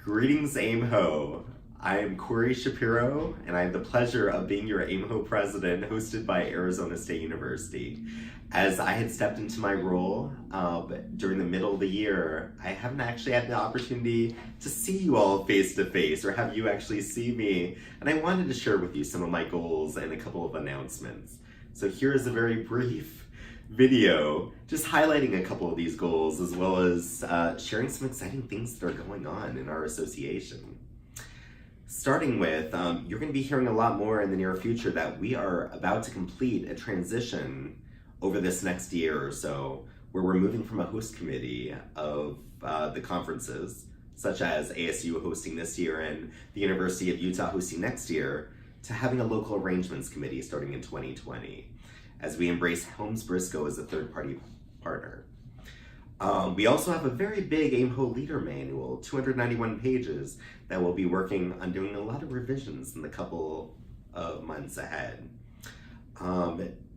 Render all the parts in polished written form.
Greetings, AIMHO. I am Cory Shapiro, and I have the pleasure of being your AIMHO president, hosted by Arizona State University. As I had stepped into my role during the middle of the year, I haven't actually had the opportunity to see you all face to face, or have you actually see me, and I wanted to share with you some of my goals and a couple of announcements. So here is a very brief video just highlighting a couple of these goals, as well as sharing some exciting things that are going on in our association. Starting with, you're going to be hearing a lot more in the near future that we are about to complete a transition over this next year or so, where we're moving from a host committee of the conferences, such as ASU hosting this year and the University of Utah hosting next year, to having a local arrangements committee starting in 2020, as we embrace Helms Briscoe as a third-party partner. We also have a very big AIMHO leader manual, 291 pages, that we'll be working on doing a lot of revisions in the couple of months ahead.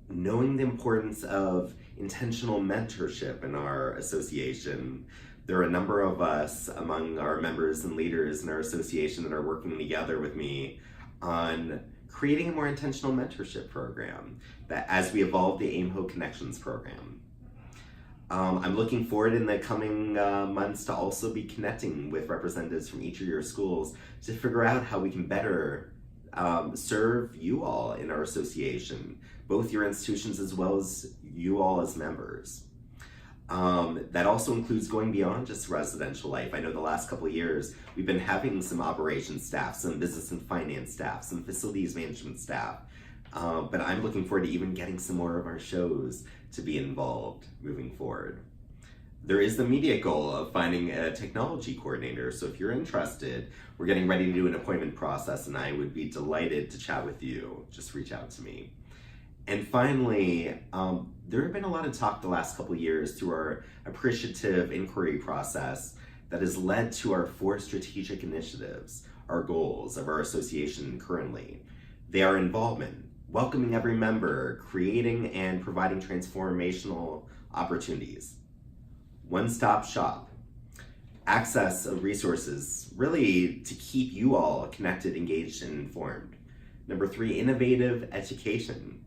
Knowing the importance of intentional mentorship in our association, there are a number of us among our members and leaders in our association that are working together with me on creating a more intentional mentorship program that as we evolve the AIMHO Connections program. I'm looking forward in the coming months to also be connecting with representatives from each of your schools to figure out how we can better serve you all in our association, both your institutions as well as you all as members. That also includes going beyond just residential life. I know the last couple of years we've been having some operations staff, some business and finance staff, some facilities management staff, but I'm looking forward to even getting some more of our shows to be involved moving forward. There is the immediate goal of finding a technology coordinator, so if you're interested, we're getting ready to do an appointment process, and I would be delighted to chat with you. Just reach out to me. And finally, there have been a lot of talk the last couple of years through our appreciative inquiry process that has led to our 4 strategic initiatives, our goals of our association currently. They are involvement, welcoming every member, creating and providing transformational opportunities, one-stop shop, access of resources, really to keep you all connected, engaged, and informed. Number 3, innovative education,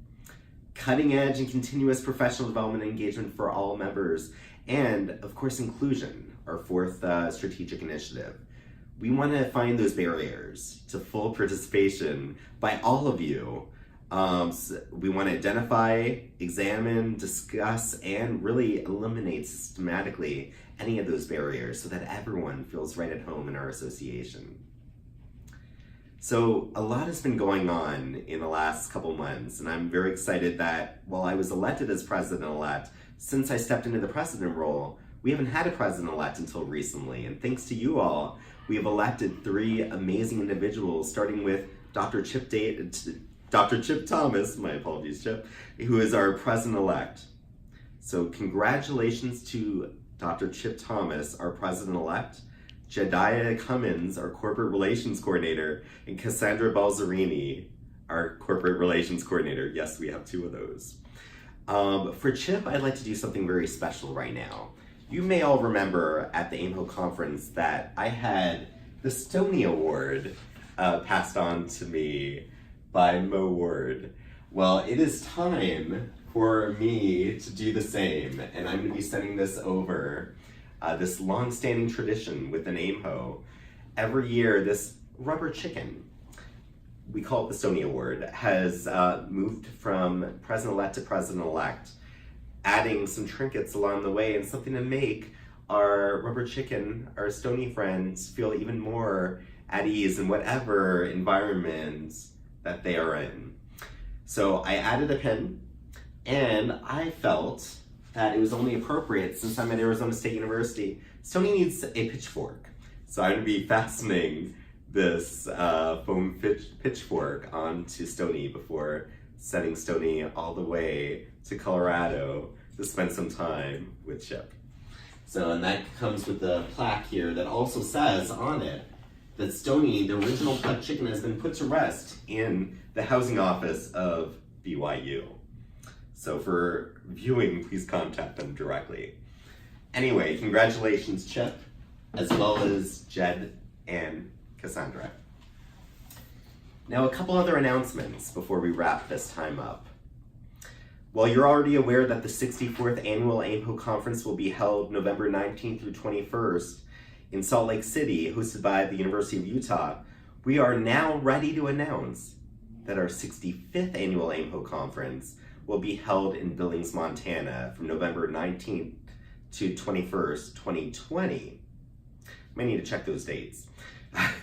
cutting edge and continuous professional development and engagement for all members, and of course inclusion, our 4th strategic initiative. We want to find those barriers to full participation by all of you. So we want to identify, examine, discuss, and really eliminate systematically any of those barriers so that everyone feels right at home in our association. So a lot has been going on in the last couple months, and I'm very excited that while I was elected as president-elect, since I stepped into the president role, we haven't had a president-elect until recently. And thanks to you all, we have elected 3 amazing individuals, starting with Dr. Chip Thomas, my apologies, Chip, who is our president-elect. So congratulations to Dr. Chip Thomas, our president-elect, Jediah Cummins, our corporate relations coordinator, and Cassandra Balzerini, our corporate relations coordinator. Yes, we have 2 of those. For Chip, I'd like to do something very special right now. You may all remember at the AIMHO conference that I had the Stoney Award passed on to me by Mo Ward. Well, it is time for me to do the same, and I'm going to be sending this over. This long-standing tradition within AIMHO. Every year, this rubber chicken, we call it the Stoney Award, has moved from president-elect to president-elect, adding some trinkets along the way and something to make our rubber chicken, our Stoney friends, feel even more at ease in whatever environment that they are in. So I added a pin, and I felt that it was only appropriate, since I'm at Arizona State University, Stoney needs a pitchfork. So I'm going to be fastening this foam pitchfork onto Stoney before sending Stoney all the way to Colorado to spend some time with Chip. So, and that comes with the plaque here that also says on it that Stoney, the original plucked chicken, has been put to rest in the housing office of BYU. So for viewing, please contact them directly. Anyway, congratulations, Chip, as well as and Cassandra. Now, a couple other announcements before we wrap this time up. While you're already aware that the 64th Annual AIMHO Conference will be held November 19th through 21st in Salt Lake City, hosted by the University of Utah, we are now ready to announce that our 65th Annual AIMHO Conference will be held in Billings, Montana from November 19th to 21st, 2020. Might need to check those dates.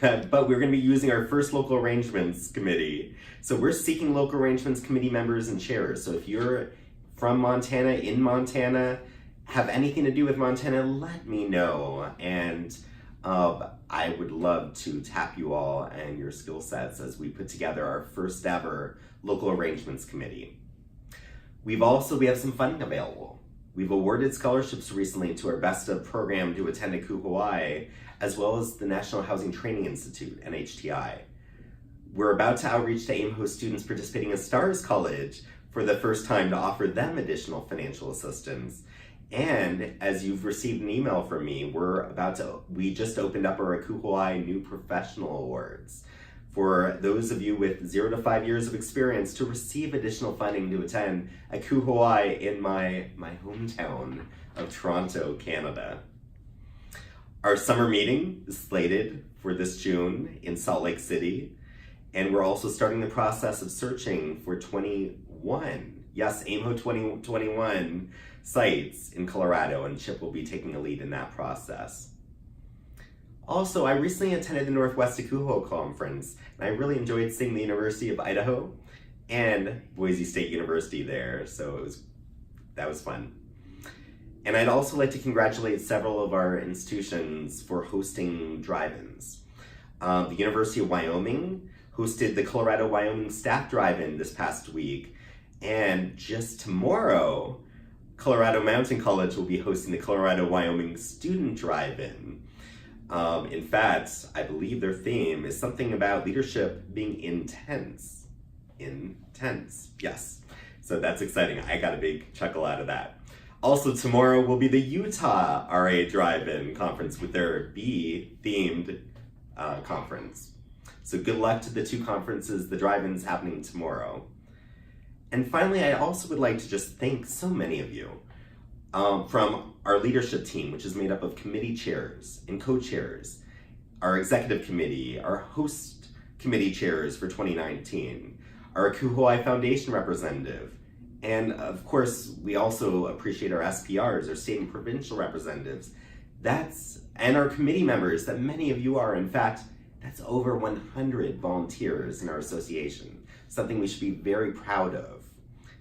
But we're going to be using our first local arrangements committee. So we're seeking local arrangements committee members and chairs. So if you're from Montana, in Montana, have anything to do with Montana, let me know. And I would love to tap you all and your skill sets as we put together our first ever local arrangements committee. We have some funding available. We've awarded scholarships recently to our Best of program to attend a Hawaii, as well as the National Housing Training Institute, NHTI. We're about to outreach to AIMHO students participating in STARS College for the first time to offer them additional financial assistance. And as you've received an email from me, we just opened up our Hawaii New Professional Awards for those of you with 0 to 5 years of experience to receive additional funding to attend a Hawaii in my hometown of Toronto, Canada. Our summer meeting is slated for this June in Salt Lake City, and we're also starting the process of searching for 21, yes, AIMHO 2021 sites in Colorado, and Chip will be taking a lead in that process. Also, I recently attended the Northwest AIMHO conference, and I really enjoyed seeing the University of Idaho and Boise State University there, so that was fun. And I'd also like to congratulate several of our institutions for hosting drive-ins. The University of Wyoming hosted the Colorado-Wyoming Staff Drive-In this past week, and just tomorrow, Colorado Mountain College will be hosting the Colorado-Wyoming Student Drive-In. In fact, I believe their theme is something about leadership being intense. Intense, yes. So that's exciting. I got a big chuckle out of that. Also, tomorrow will be the Utah RA Drive-In Conference with their bee-themed conference. So good luck to the two conferences, the drive-ins happening tomorrow. And finally, I also would like to just thank so many of you from our leadership team, which is made up of committee chairs and co-chairs, our executive committee, our host committee chairs for 2019, our Hawaii Foundation representative, and of course, we also appreciate our SPRs, our state and provincial representatives. And our committee members, that many of you are. In fact, that's over 100 volunteers in our association, something we should be very proud of.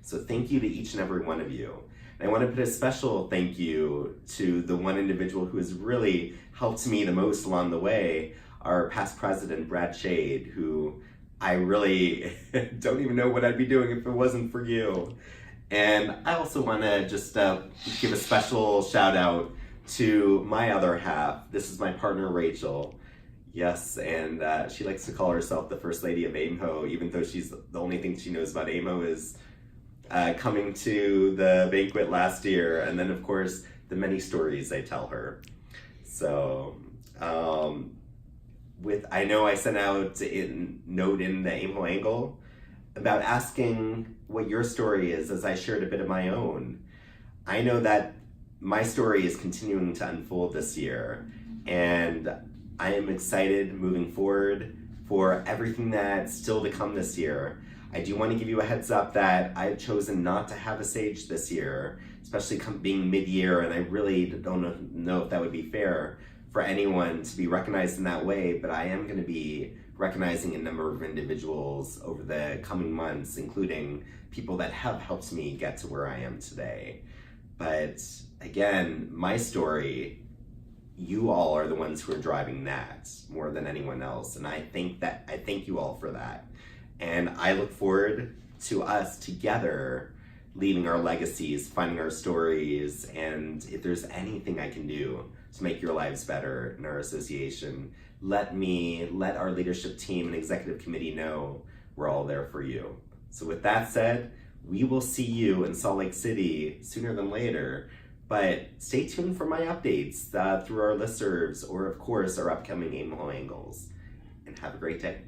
So thank you to each and every one of you. And I want to put a special thank you to the one individual who has really helped me the most along the way, our past president, Brad Shade, who I really don't even know what I'd be doing if it wasn't for you. And I also want to just give a special shout out to my other half. This is my partner, Rachel. Yes, and she likes to call herself the First Lady of AIMHO, even though the only thing she knows about AIMHO is coming to the banquet last year, and then of course the many stories I tell her. So I know I sent out a note in the AIMHO Angle about asking what your story is, as I shared a bit of my own. I know that my story is continuing to unfold this year, and I am excited moving forward for everything that's still to come this year. I do want to give you a heads up that I've chosen not to have a Sage this year, especially being mid-year, and I really don't know if that would be fair for anyone to be recognized in that way, but I am going to be recognizing a number of individuals over the coming months, including people that have helped me get to where I am today. But again, my story, you all are the ones who are driving that more than anyone else, and I thank you all for that. And I look forward to us together leaving our legacies, finding our stories, and if there's anything I can do to make your lives better in our association, let our leadership team and executive committee know we're all there for you. So with that said, we will see you in Salt Lake City sooner than later But stay tuned for my updates through our listservs or, of course, our upcoming AIMHO angles. And have a great day.